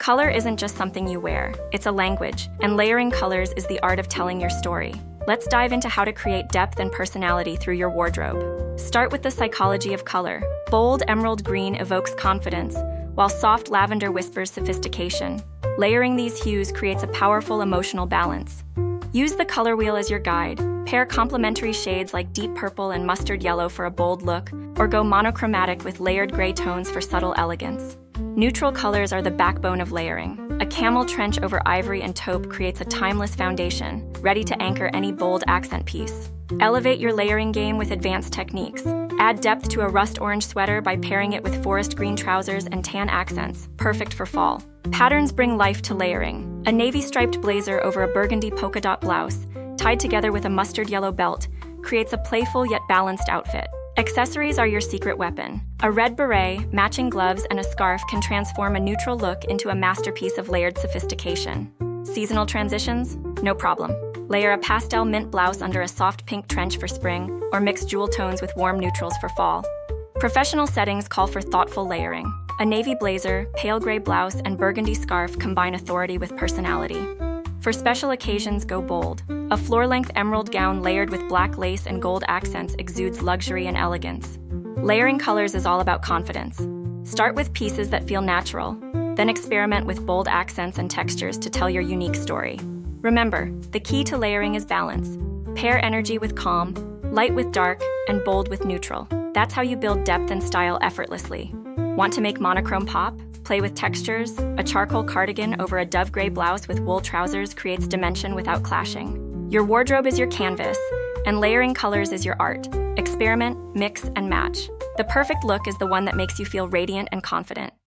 Color isn't just something you wear, it's a language, and layering colors is the art of telling your story. Let's dive into how to create depth and personality through your wardrobe. Start with the psychology of color. Bold emerald green evokes confidence, while soft lavender whispers sophistication. Layering these hues creates a powerful emotional balance. Use the color wheel as your guide. Pair complementary shades like deep purple and mustard yellow for a bold look, or go monochromatic with layered gray tones for subtle elegance. Neutral colors are the backbone of layering. A camel trench over ivory and taupe creates a timeless foundation, ready to anchor any bold accent piece. Elevate your layering game with advanced techniques. Add depth to a rust orange sweater by pairing it with forest green trousers and tan accents, perfect for fall. Patterns bring life to layering. A navy striped blazer over a burgundy polka dot blouse, tied together with a mustard yellow belt, creates a playful yet balanced outfit. Accessories are your secret weapon. A red beret, matching gloves, and a scarf can transform a neutral look into a masterpiece of layered sophistication. Seasonal transitions? No problem. Layer a pastel mint blouse under a soft pink trench for spring, or mix jewel tones with warm neutrals for fall. Professional settings call for thoughtful layering. A navy blazer, pale gray blouse, and burgundy scarf combine authority with personality. For special occasions, go bold. A floor-length emerald gown layered with black lace and gold accents exudes luxury and elegance. Layering colors is all about confidence. Start with pieces that feel natural, then experiment with bold accents and textures to tell your unique story. Remember, the key to layering is balance. Pair energy with calm, light with dark, and bold with neutral. That's how you build depth and style effortlessly. Want to make monochrome pop? Play with textures. A charcoal cardigan over a dove gray blouse with wool trousers creates dimension without clashing. Your wardrobe is your canvas, and layering colors is your art. Experiment, mix, and match. The perfect look is the one that makes you feel radiant and confident.